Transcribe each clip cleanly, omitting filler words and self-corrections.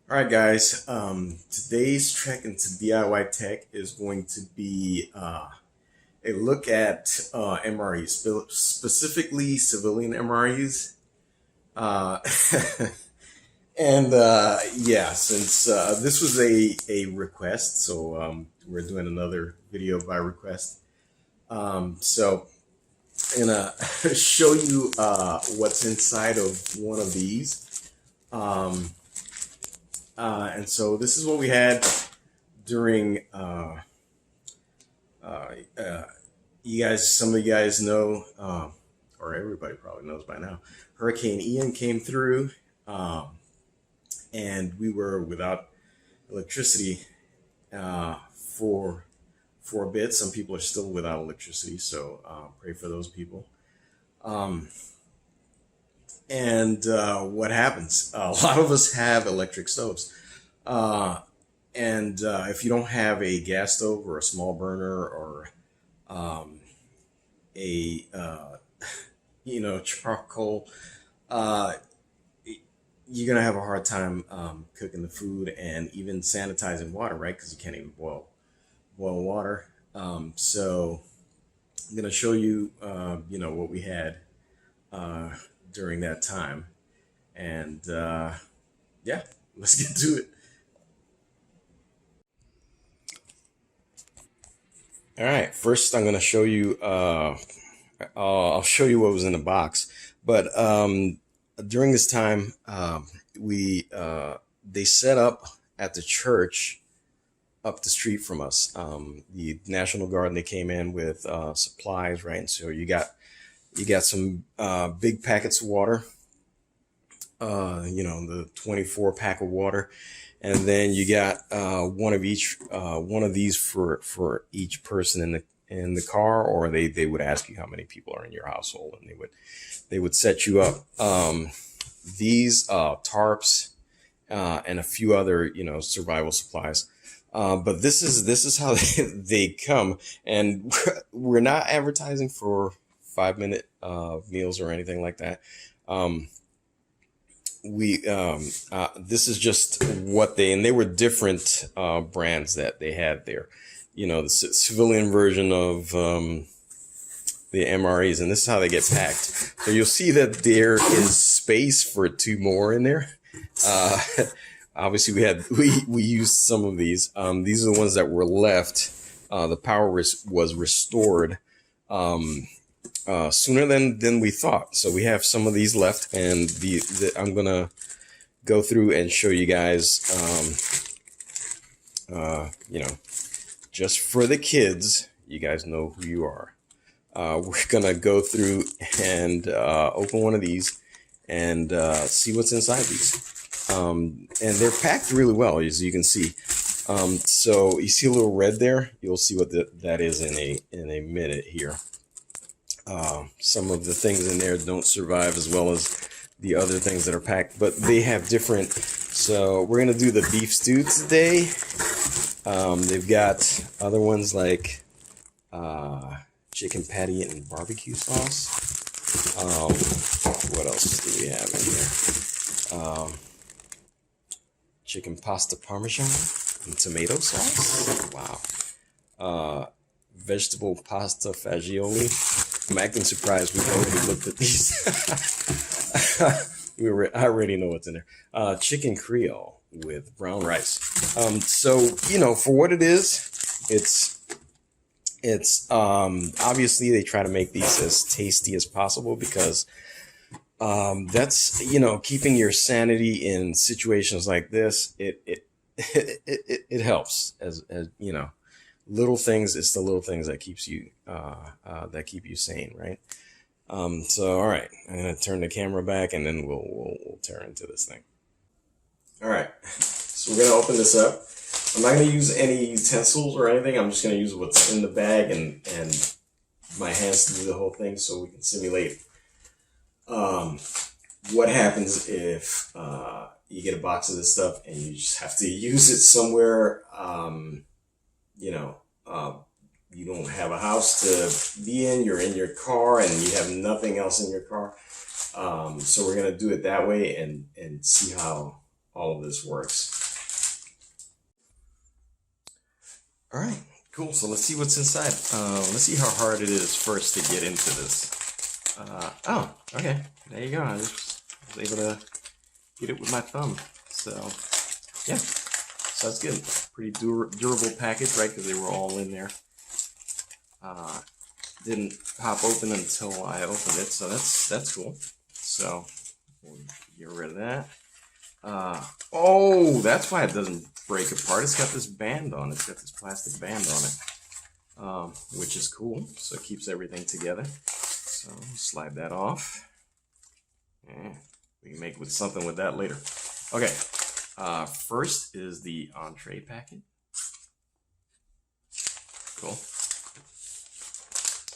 All right, guys. Today's trek into DIY tech is going to be a look at MREs, specifically civilian MREs. Uh, and yeah, since this was a request, so we're doing another video by request. So I'm gonna show you what's inside of one of these. Um, and so this is what we had during uh, uh, you guys, some of you guys know, or everybody probably knows by now, Hurricane Ian came through, um, and we were without electricity for a bit. Some people are still without electricity, so pray for those people. Um, and what happens? A lot of us have electric stoves. Uh, and if you don't have a gas stove or a small burner or um, a charcoal, uh, you're gonna have a hard time cooking the food and even sanitizing water, right? Because you can't even boil water. So I'm gonna show you, what we had uh, during that time, and yeah, let's get to it. All right, first I'm gonna show you. I'll show you what was in the box, but during this time, we they set up at the church up the street from us. The National Guard, and they came in with supplies, right? And so you got some big packets of water, the 24 pack of water, and then you got one of these for each person in the car, or they would ask you how many people are in your household, and they would set you up. These tarps and a few other survival supplies. But this is how they come, and we're not advertising for 5 minute meals or anything like that. Um, we This is just what they were different brands that they had there. The civilian version of the MREs, and this is how they get packed. So you'll see that there is space for two more in there. Uh, Obviously, we used some of these. These are the ones that were left. The power was restored sooner than we thought. So we have some of these left, and I'm gonna go through and show you guys. Just for the kids, you guys know who you are. We're gonna go through and open one of these and see what's inside these. And they're packed really well, as you can see. So you see a little red there. You'll see what that is in a minute here. Some of the things in there don't survive as well as the other things that are packed, but they have different. So we're gonna do the beef stew today. They've got other ones like chicken patty and barbecue sauce. What else do we have in here? Chicken pasta parmesan and tomato sauce. Wow. Vegetable pasta fagioli. I'm acting surprised. We've already looked at these. I already know what's in there. Chicken Creole with brown rice. So for what it is, it's obviously they try to make these as tasty as possible, because that's keeping your sanity in situations like this. It helps, as little things. It's the little things that keep you sane, right? So all right, I'm gonna turn the camera back, and then we'll tear into this thing. All right, so we're gonna open this up. I'm not gonna use any utensils or anything. I'm just gonna use what's in the bag and my hands to do the whole thing, so we can simulate what happens if you get a box of this stuff and you just have to use it somewhere. You don't have a house to be in. You're in your car and you have nothing else in your car. So we're gonna do it that way and see how all of this works. All right, cool. So let's see what's inside. Let's see how hard it is first to get into this. Oh, okay. There you go. I was able to get it with my thumb. So, yeah. So that's good. Pretty durable package, right? Because they were all in there. Didn't pop open until I opened it, so that's cool. So we'll get rid of that. Oh, that's why it doesn't break apart. It's got this band on it. It's got this plastic band on it, which is cool. So it keeps everything together. So slide that off. Yeah, we can make with something with that later. Okay. First is the entree packet. Cool.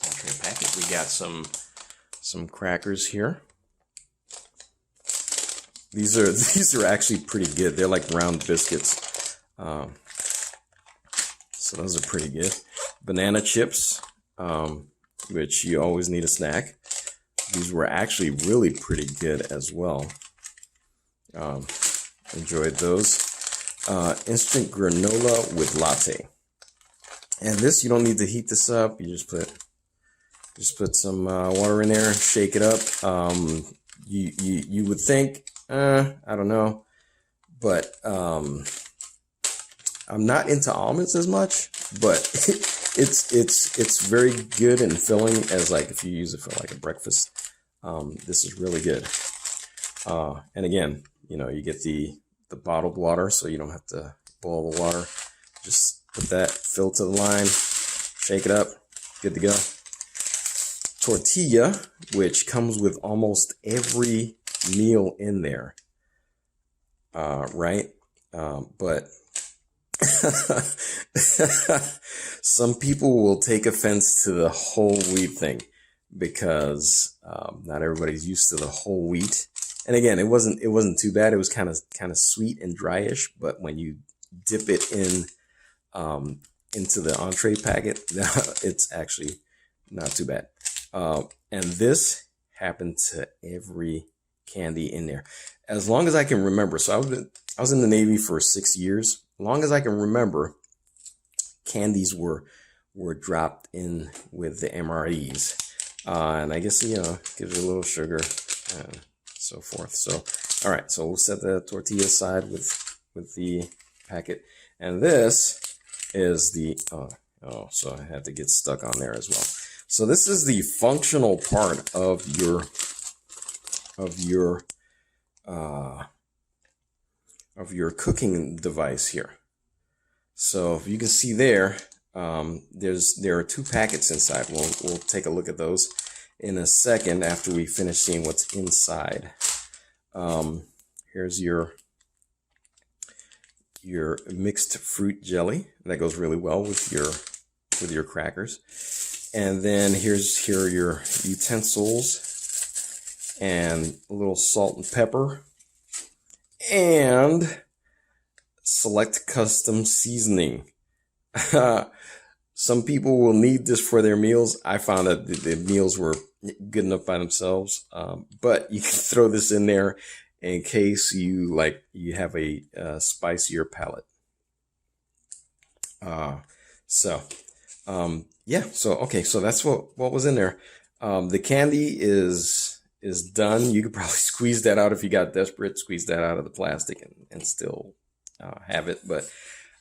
Entree packet. We got some crackers here. These are actually pretty good. They're like round biscuits. So those are pretty good. Banana chips, which you always need a snack. These were actually really pretty good as well. Enjoyed those. Instant granola with latte. And this, you don't need to heat this up. You just put some water in there, shake it up. You would think, I don't know, but I'm not into almonds as much, but it's very good and filling as like if you use it for like a breakfast. This is really good. And again, you know, you get the bottled water, so you don't have to boil the water. Just put that, fill to the line, shake it up, good to go. Tortilla, which comes with almost every meal in there, right? But some people will take offense to the whole wheat thing because not everybody's used to the whole wheat. And again, it wasn't too bad. It was kind of sweet and dryish, but when you dip it in into the entree packet, it's actually not too bad. And this happened to every candy in there, as long as I can remember. So I was in the Navy for 6 years. As long as I can remember, candies were dropped in with the MREs, and I guess, you know, gives you a little sugar and so forth. So, all right, so we'll set the tortilla aside with the packet, and this is the so I had to get stuck on there as well. So this is the functional part of your cooking device here. So if you can see there, there are 2 packets inside. We'll take a look at those in a second after we finish seeing what's inside. Here's your mixed fruit jelly that goes really well with your crackers. And then here are your utensils and a little salt and pepper and select custom seasoning. Some people will need this for their meals. I found that the meals were good enough by themselves, but you can throw this in there in case you have a spicier palate. Yeah, so okay, so that's what was in there. The candy is done. You could probably squeeze that out if you got desperate, squeeze that out of the plastic and still have it. But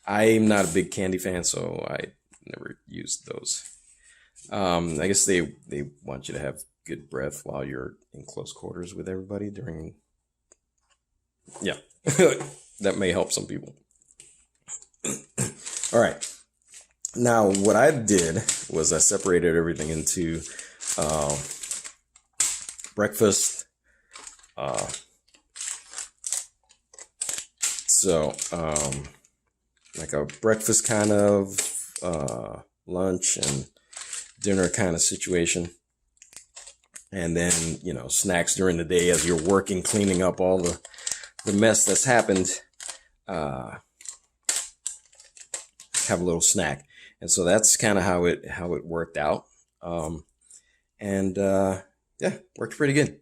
I'm not a big candy fan, so I never used those. I guess they want you to have good breath while you're in close quarters with everybody during. Yeah, that may help some people. All right. Now, what I did was I separated everything into breakfast. Like a breakfast kind of lunch and dinner kind of situation. And then, you know, snacks during the day as you're working, cleaning up all the mess that's happened. Have a little snack. And so that's kind of how it worked out. Yeah, worked pretty good.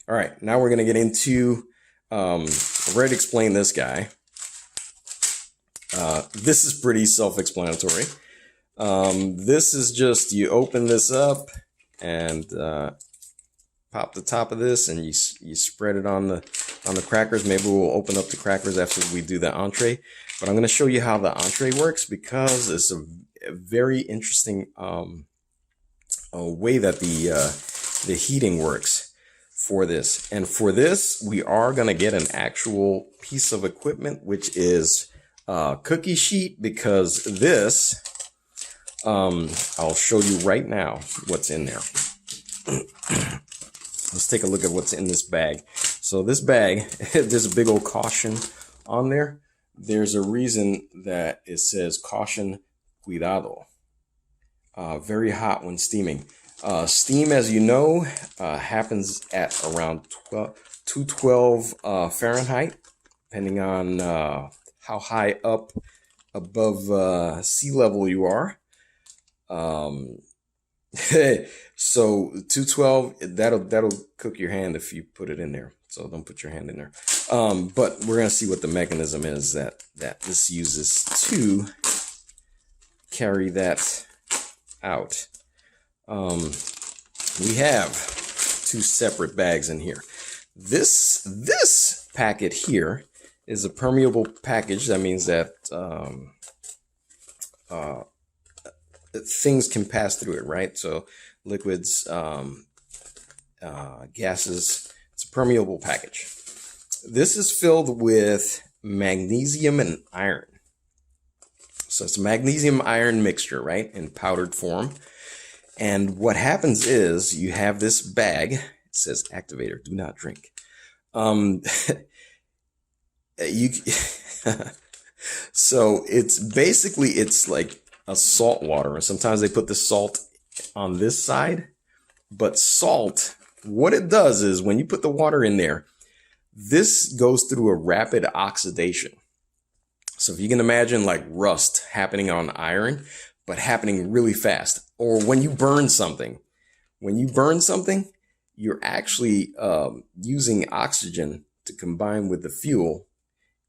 All right, now we're going to get into I'm ready to explain this guy. This is pretty self-explanatory. This is just, you open this up and pop the top of this, and you spread it on the crackers. Maybe we'll open up the crackers after we do the entree. But I'm going to show you how the entree works, because it's a very interesting way that the heating works for this. And for this, we are going to get an actual piece of equipment, which is cookie sheet, because this, I'll show you right now what's in there. Let's take a look at what's in this bag. So this bag, there's a big old caution on there. There's a reason that it says caution, cuidado. Very hot when steaming. Steam, as you know, happens at around 212 Fahrenheit, depending on how high up above sea level you are. So 212, that'll cook your hand if you put it in there. So don't put your hand in there. But we're gonna see what the mechanism is that this uses to carry that out. We have two separate bags in here. This packet here is a permeable package. That means that things can pass through it, right? So liquids, gases, it's a permeable package. This is filled with magnesium and iron. So it's a magnesium iron mixture, right? In powdered form. And what happens is you have this bag, it says activator, do not drink. So it's like a salt water, and sometimes they put the salt on this side. But salt, what it does is when you put the water in there, this goes through a rapid oxidation. So if you can imagine like rust happening on iron, but happening really fast. Or when you burn something, you're actually using oxygen to combine with the fuel,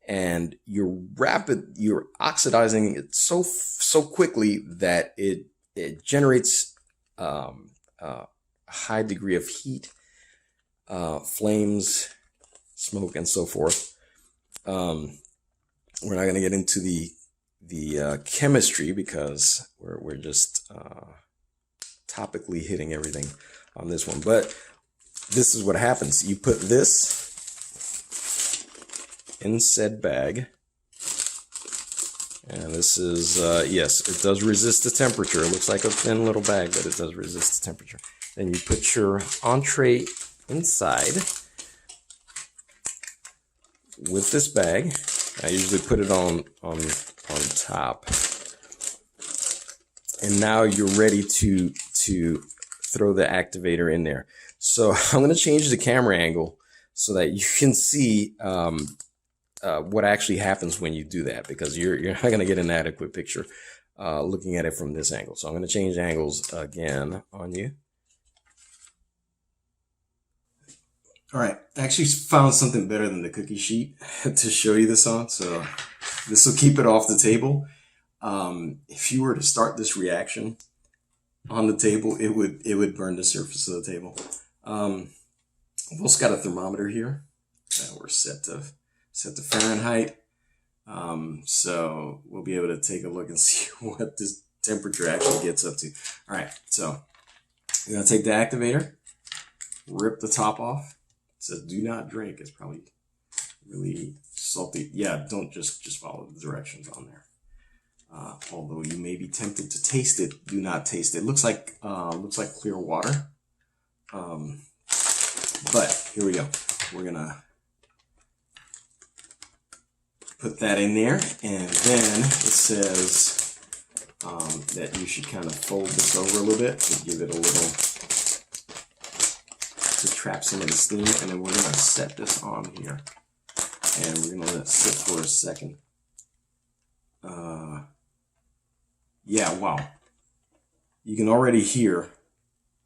and you're oxidizing it so quickly that it generates a high degree of heat, flames, smoke, and so forth. We're not going to get into the chemistry, because we're just topically hitting everything on this one. But this is what happens. You put this in said bag, and this is yes, it does resist the temperature. It looks like a thin little bag, but it does resist the temperature. Then you put your entree inside with this bag. I usually put it on top, and now you're ready to throw the activator in there. So I'm going to change the camera angle so that you can see what actually happens when you do that, because you're not going to get an adequate picture looking at it from this angle. So I'm going to change angles again on you. All right, I actually found something better than the cookie sheet to show you this on. So this will keep it off the table. If you were to start this reaction on the table, it would burn the surface of the table. I've also got a thermometer here. We're set to Fahrenheit. So we'll be able to take a look and see what this temperature actually gets up to. All right, so we're gonna take the activator, rip the top off. It says do not drink. It's probably really salty. Yeah, don't just follow the directions on there. Although you may be tempted to taste it, do not taste it. Looks like clear water. But here we go. We're gonna put that in there, and then it says that you should kind of fold this over a little bit to give it a little, to trap some of the steam, and then we're gonna set this on here, and we're gonna let it sit for a second. Yeah, wow. You can already hear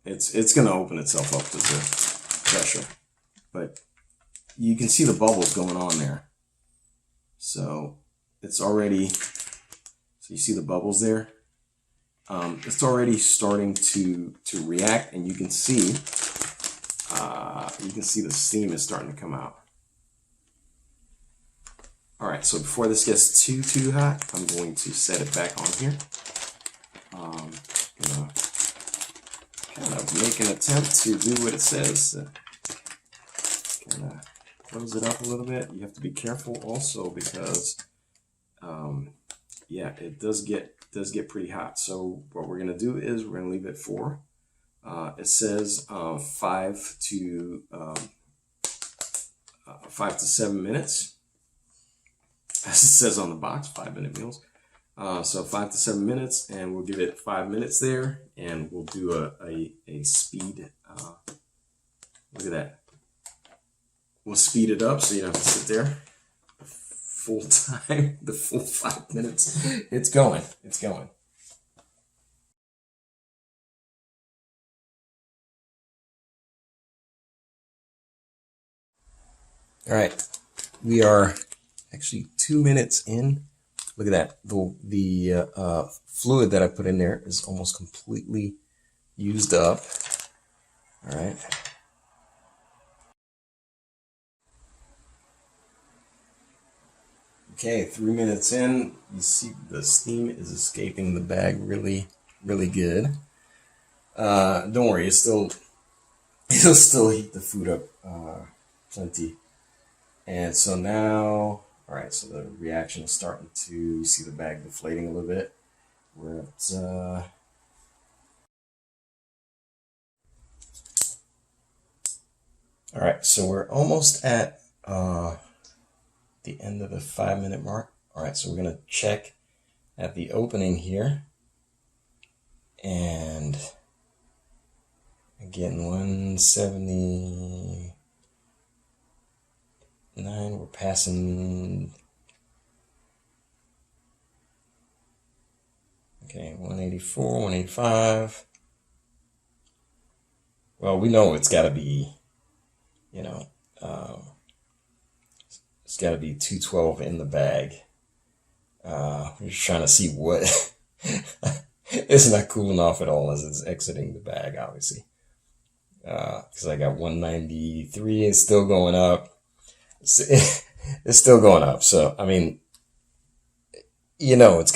it's gonna open itself up to the pressure, but you can see the bubbles going on there. So it's already, so you see the bubbles there? It's already starting to react, and you can see the steam is starting to come out. All right, so before this gets too hot, I'm going to set it back on here. Gonna kind of make an attempt to do what it says. Kind of close it up a little bit. You have to be careful also because, yeah, it does get pretty hot. So what we're gonna do is we're gonna leave it for. It says 5 to 7 minutes, as it says on the box, 5-minute meals. So 5 to 7 minutes, and we'll give it 5 minutes there, and we'll do a speed. Look at that. We'll speed it up so you don't have to sit there full time, the full 5 minutes. It's going. It's going. All right, we are actually 2 minutes in. Look at that. The fluid that I put in there is almost completely used up. All right. Okay, 3 minutes in, you see the steam is escaping the bag really, really good. Don't worry, it'll still heat the food up plenty. And so now, all right, so the reaction is starting to see the bag deflating a little bit. We're at all right, so we're almost at the end of the 5-minute mark. All right, so we're gonna check at the opening here, and again 179. We're passing. Okay, 184, 185. Well, we know it's got to be, you know, it's got to be 212 in the bag. We're just trying to see what. It's not cooling off at all as it's exiting the bag, obviously. Because I got 193, it's still going up. It's still going up. So, I mean, you know, it's,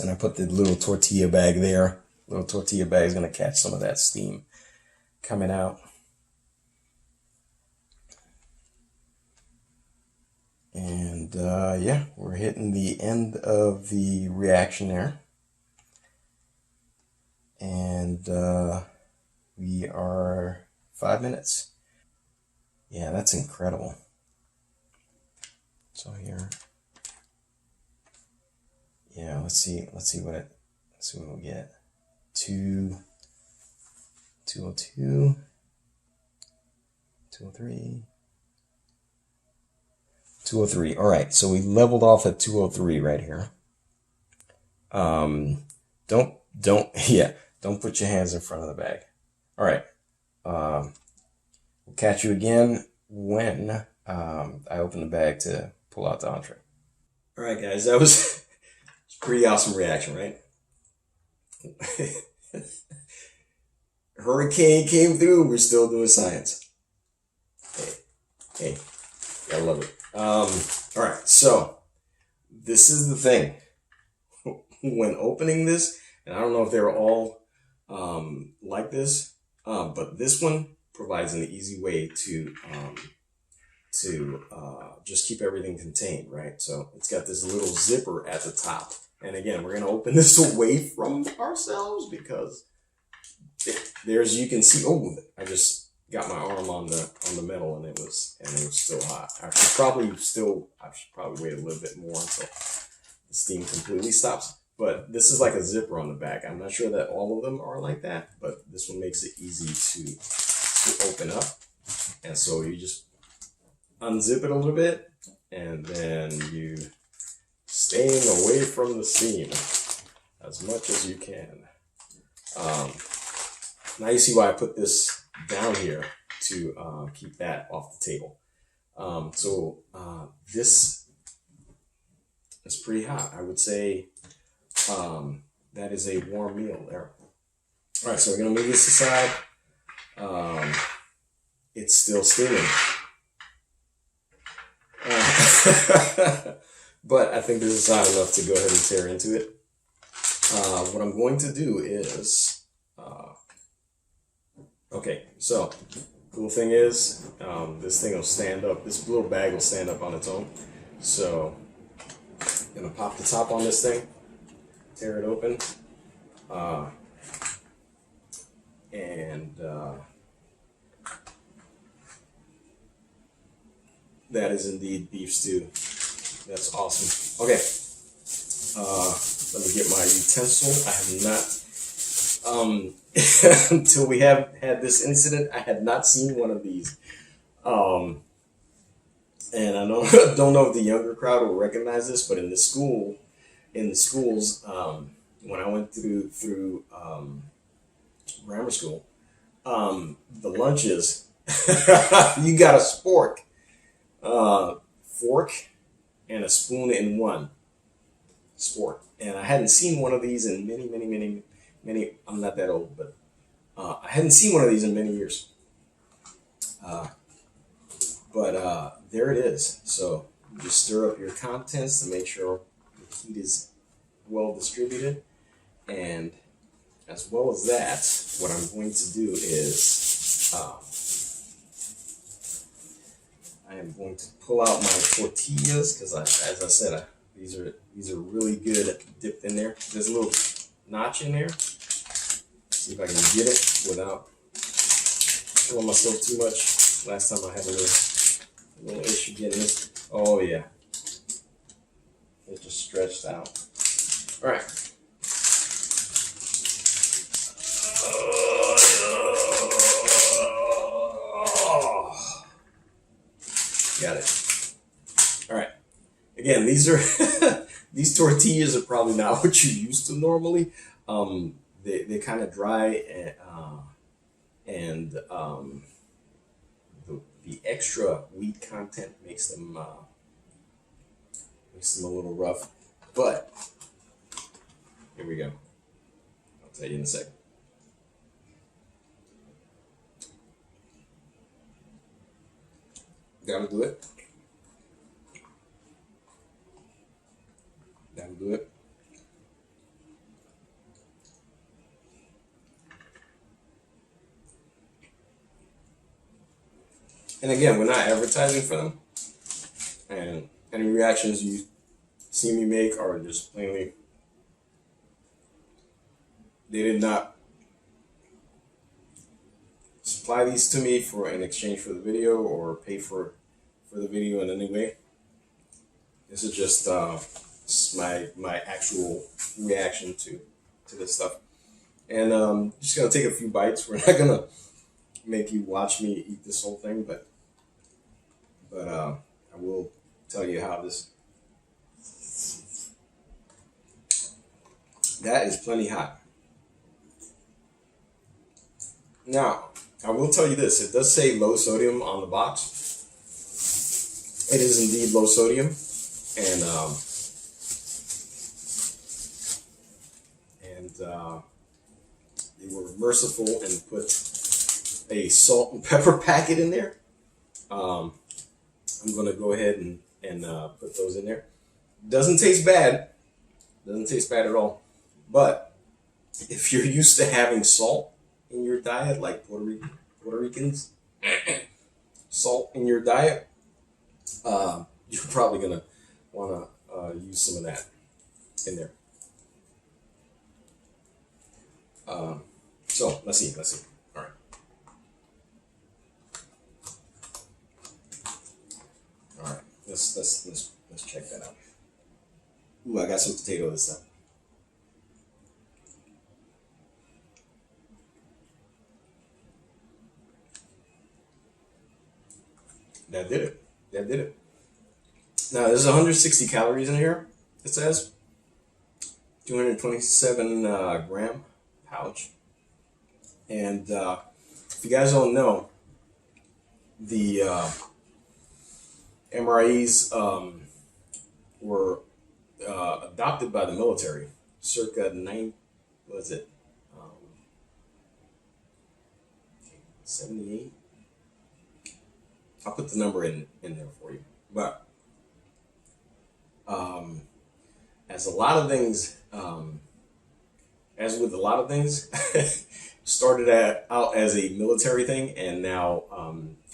and I put the little tortilla bag there. Little tortilla bag is going to catch some of that steam coming out. And yeah, we're hitting the end of the reaction there. And we are 5 minutes. Yeah, that's incredible. So here, yeah, let's see what we'll get. 202, 203, 203. All right, so we leveled off at 203 right here. Don't put your hands in front of the bag. All right. We'll catch you again when I open the bag to pull out the entree. All right, guys, that was a pretty awesome reaction, right? Hurricane came through. We're still doing science. Hey, gotta love it. All right, so this is the thing. When opening this, and I don't know if they're all like this, but this one provides an easy way to just keep everything contained, right? So it's got this little zipper at the top. And again, we're gonna open this away from ourselves because there's, you can see, oh, I just got my arm on the metal and it was still hot. I should probably wait a little bit more until the steam completely stops. But this is like a zipper on the back. I'm not sure that all of them are like that, but this one makes it easy to open up. And so you just unzip it a little bit, and then you staying away from the steam as much as you can. Now you see why I put this down here. to keep that off the table. This is pretty hot. I would say that is a warm meal there. All right, so we're gonna move this aside. It's still steaming. But I think this is hot enough to go ahead and tear into it. What I'm going to do is, okay, so cool thing is, this thing will stand up. This little bag will stand up on its own. So I'm gonna pop the top on this thing, tear it open, and that is indeed beef stew. That's awesome. Okay, let me get my utensil. I have not, until we have had this incident, I had not seen one of these. And I don't know if the younger crowd will recognize this, but in the schools, when I went through grammar school, the lunches, you got a fork and a spoon in one spork. And I hadn't seen one of these in many, I'm not that old, but I hadn't seen one of these in many years. But there it is. So you just stir up your contents to make sure the heat is well distributed. And as well as that, what I'm going to do is I am going to pull out my tortillas because, as I said, these are really good dipped in there. There's a little notch in there. See if I can get it without killing myself too much. Last time I had a little issue getting this. Oh yeah, it just stretched out. All right. Got it. All right. Again, these are these tortillas are probably not what you're used to normally. They're kind of dry and the extra wheat content makes them a little rough. But here we go. I'll tell you in a second. Gotta do it. Gotta do it. And again, we're not advertising for them. And any reactions you see me make are just plainly, they did not supply these to me for in exchange for the video or pay for the video in any way. This is just my actual reaction to this stuff. And just gonna take a few bites. We're not gonna make you watch me eat this whole thing, but I will tell you how this. That is plenty hot. Now, I will tell you this. It does say low sodium on the box. It is indeed low sodium. And they were merciful and put a salt and pepper packet in there. I'm going to go ahead and put those in there. Doesn't taste bad. Doesn't taste bad at all. But if you're used to having salt in your diet, like Puerto Ricans, salt in your diet, you're probably going to want to use some of that in there. So let's see. All right. All right. Let's check that out. Ooh, I got some potato this time. That did it. Now, there's 160 calories in here, it says. 227 gram pouch. And if you guys don't know, the MREs were adopted by the military circa was it 78? I'll put the number in there for you. But as a lot of things, as with a lot of things, started out as a military thing, and now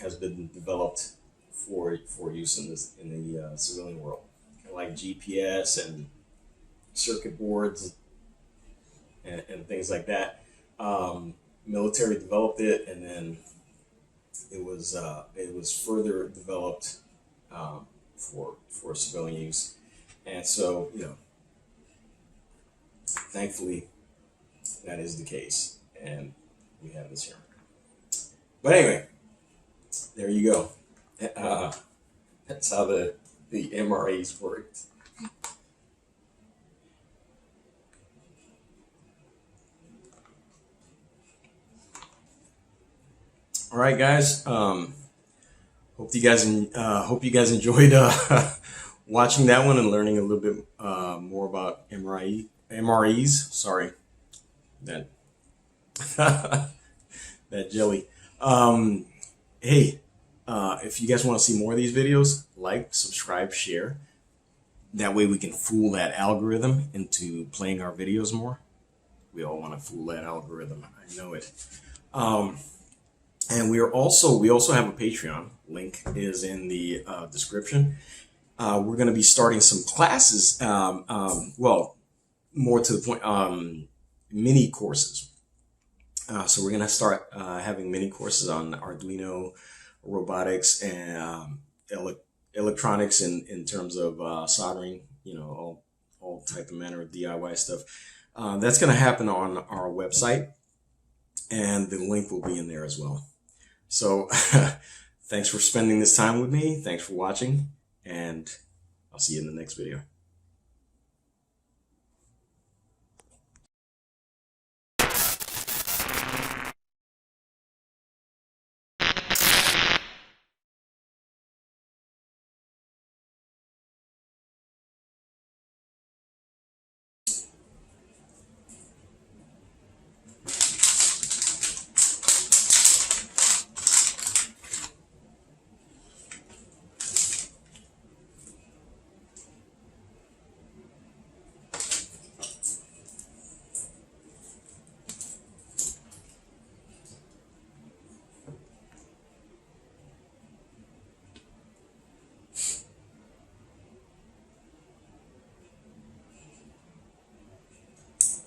has been developed for use in the civilian world, kind of like GPS and circuit boards and things like that. Military developed it, and then it was further developed for civilian use. And so, thankfully, that is the case, and we have this here. But anyway, there you go. That's how the MREs worked. All right, guys. Hope you guys enjoyed watching that one and learning a little bit more about MREs. Sorry, that that jelly. Hey, if you guys want to see more of these videos, like, subscribe, share. That way we can fool that algorithm into playing our videos more. We all want to fool that algorithm. I know it. And we also have a Patreon. Link is in the description. We're going to be starting some classes. Well, more to the point, mini courses. So we're going to start having mini courses on Arduino, robotics, and electronics in terms of soldering. All type of manner of DIY stuff. That's going to happen on our website, and the link will be in there as well. So thanks for spending this time with me. Thanks for watching, and I'll see you in the next video.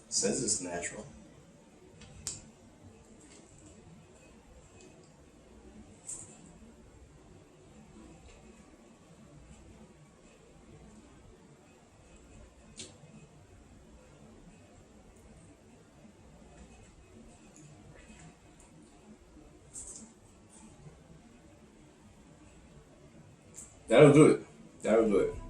Says it's natural. That'll do it. That'll do it.